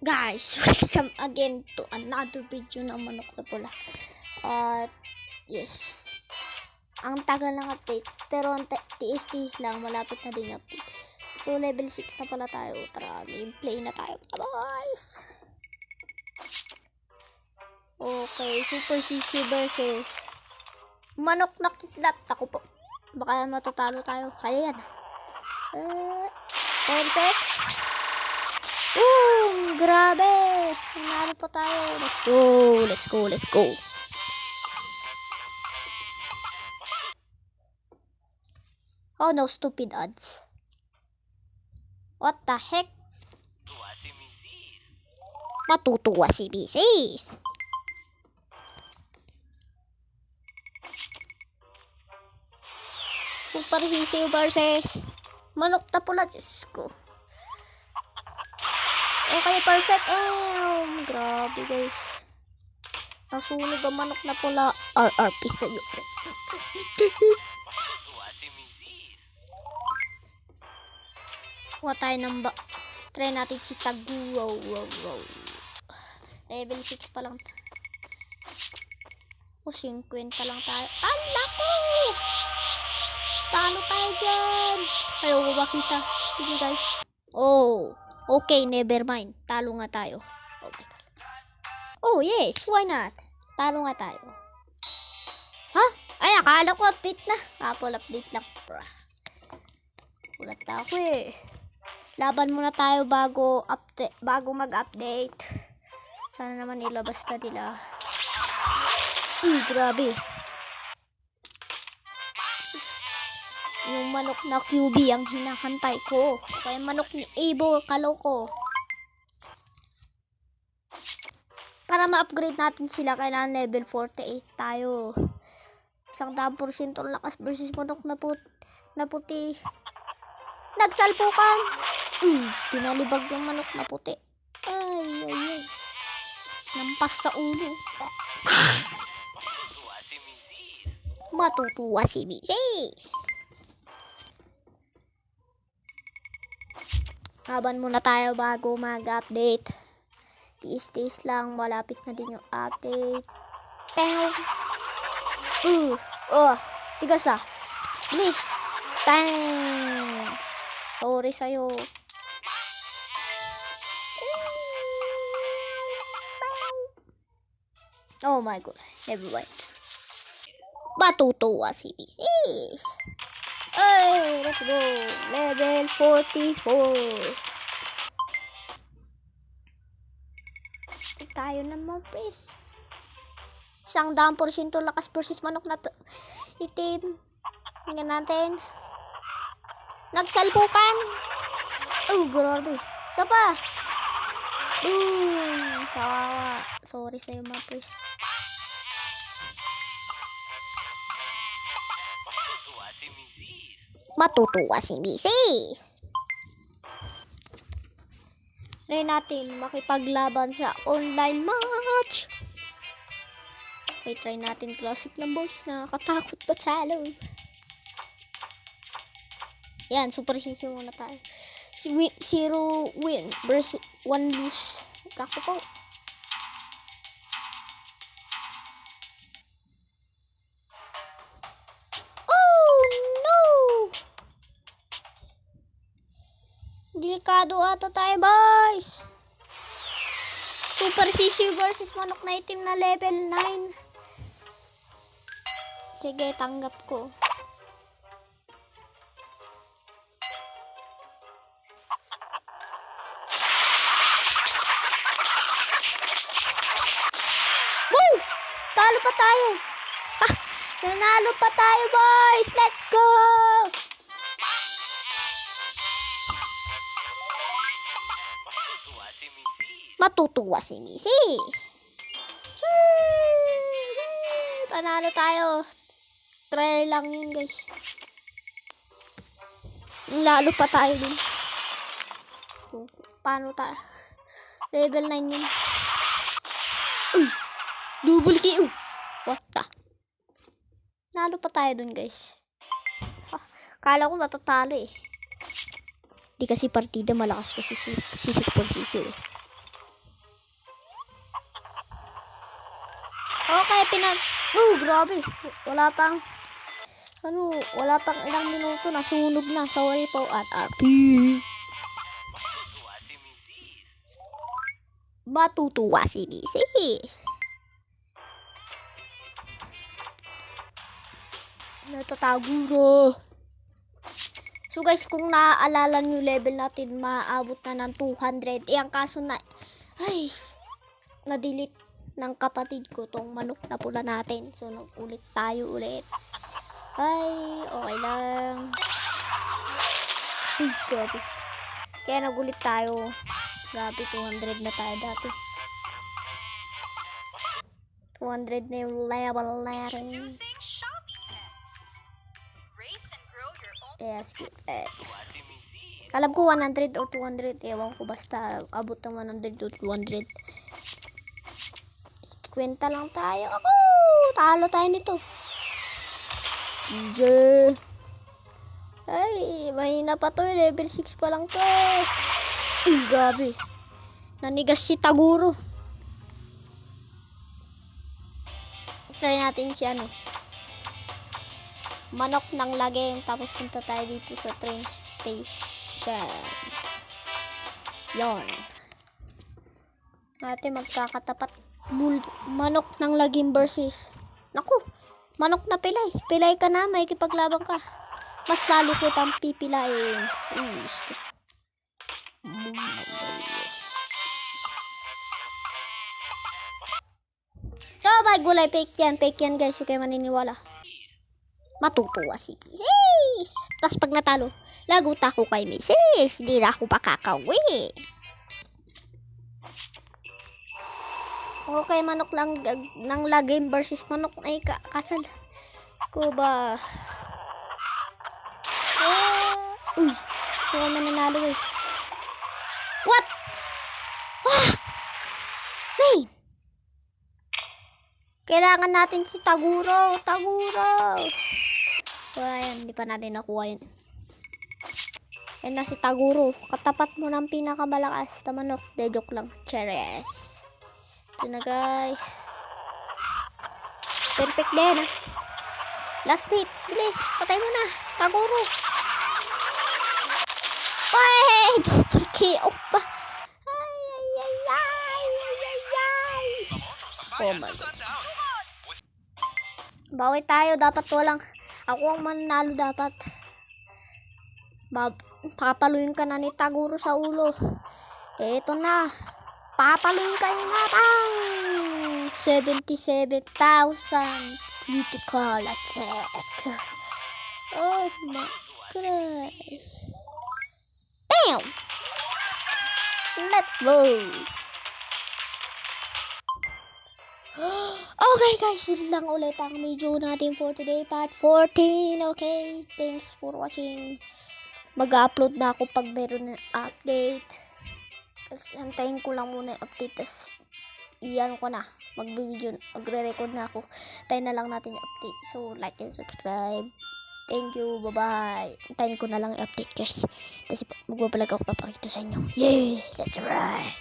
Guys, welcome again to another video ng manok na pula. At yes, ang tagal ng update, pero ang tiis-tiis lang, malapit na din yung update. So level 6 na pala tayo. Tara, gameplay na tayo, guys. Okay, Super CC versus manok na kitlat. Ako po, baka matatalo tayo. Kaya yan. Perfect. Grabe! Nanalo pa tayo. Let's go! Let's go! Let's go! Oh no, stupid odds. What the heck? Matutuwa si Mrs. Super Hisi versus manok na pula. Diyos ko. Okay, perfect. Grabe guys. Nasunog ang manok na pula. RRP sa'yo. Kuha tayo ng try natin si Tagu. Wow. Level 6 pa lang. O, 50 lang tayo. Ala ko! Talo tayo dyan. Ayaw ko ba kita? Sige guys. Oh. Okay, never mind. Talo nga tayo. Okay. Oh, yes. Why not? Talo nga tayo. Ha? Ay, akala ko update na. Apple update lang. Ulat na ako eh. Laban muna tayo bago mag-update. Sana naman ilabas na nila. Grabe. Yung manok na QB ang hinahantay ko. Kaya manok ni Abo, kaloko. Para ma-upgrade natin sila, kailangan level 48 tayo. 100% lakas versus manok na puti. Nagsalpukan. Pinalibag yung manok na puti. Ay. Nampas sa ulo. Matutuwa si Mrs. Laban muna tayo bago mag-update. Tiis lang, malapit na din yung update. Tigas ah. Please. Sorry sa'yo. Oh my god. Everyone. Matutuwa si Mrs. Hey, let's go. Level 44. Check tayo naman, please. 100% lakas versus manok na itim. Tingnan natin. Nagsalpukan. Grabe. Isa pa. Sawa. Sorry sa'yo, mga please. Matutuwa si Mrs. Try natin makipaglaban sa online match. Okay, try natin classic lang boys. Nakakatakot pa talo. Yan, super sisi muna tayo. 0 win versus 1 lose. Kako po. Delikado ata tayo, boys. Super CC versus manok na itim na level 9. Sige, tanggap ko. Woo! Talo pa tayo. Nanalo pa tayo, boys. Let's go! Matutuwa si Mrs. Panalo tayo. Try lang yun, guys. Lalo pa tayo din. Paano tayo? Level 9 yun. Double kill. What the? Nalo pa tayo dun, guys. Kala ko matatalo eh. Di kasi partida malakas kasi si Super Diesel. Okay, grabe. Wala pang, wala pang ilang minuto, nasunog na. Sorry po, at RP. Matutuwa si Mrs. Natataguro. So guys, kung naaalala nyo, level natin maaabot na ng 200. Ang kaso na, ay, na-delete ng kapatid ko tong manok na pula natin. So, ulit tayo ulit. Ay, okay lang. Uy, grabe. Kaya nagulit tayo. Grabe, 200 na tayo dati. 200 na yung level natin. Yeah, skip it. Alam ko 100 or 200. Ewan ko, basta abot ng 100 or 200. Kwenta lang tayo. Ako! Talo tayo nito. DJ. Ay, mahina pa to. Level 6 pa lang to. Uy, grabe. Nanigas si Taguro. Try natin si manok ng lagay. Tapos punta tayo dito sa train station. Yon. Natin magkakatapat. Manok ng lagim versus. Naku, manok na pilay. Pilay ka na, may kipaglaban ka. Mas lalo kitang pipilayin. So, may gulay. Fake yan guys. Huwag kayo maniniwala. Matutuwa si Mrs. Tapos pag natalo, lagot ako kay Mrs. Hindi na ako pakakawi. Okay, manok lang ng lagim versus manok ay kasal ko ba? Uy, so mananalo eh. What? Man! Kailangan natin si Taguro. Ayan, hindi pa natin nakuha yun. Ayan na si Taguro. Katapat mo ng pinakamalakas na manok. De joke lang. Cheers. Ito na guys. Perfect din Last hit. Bilis. Patay mo na. Taguro. Ay! Double KO pa. Oh my God. Bawi tayo. Dapat walang. Ako ang mananalo dapat. Papaluin ka na ni Taguro sa ulo. Eto na. Papaluin kayo natang 77,000 critical attack. Oh my goodness. Bam! Let's go! Okay guys, yun lang ulit ang video natin for today, part 14. Okay, thanks for watching. Mag-upload na ako pag meron ng update. Kasi antayin ko lang muna yung update. Tapos iyan ko na. Magre-record na ako. Tayo na lang natin yung update. So, like and subscribe. Thank you. Bye-bye. Antayin ko na lang yung update guys. Kasi magbabalag ako papakita sa inyo. Yay! That's right.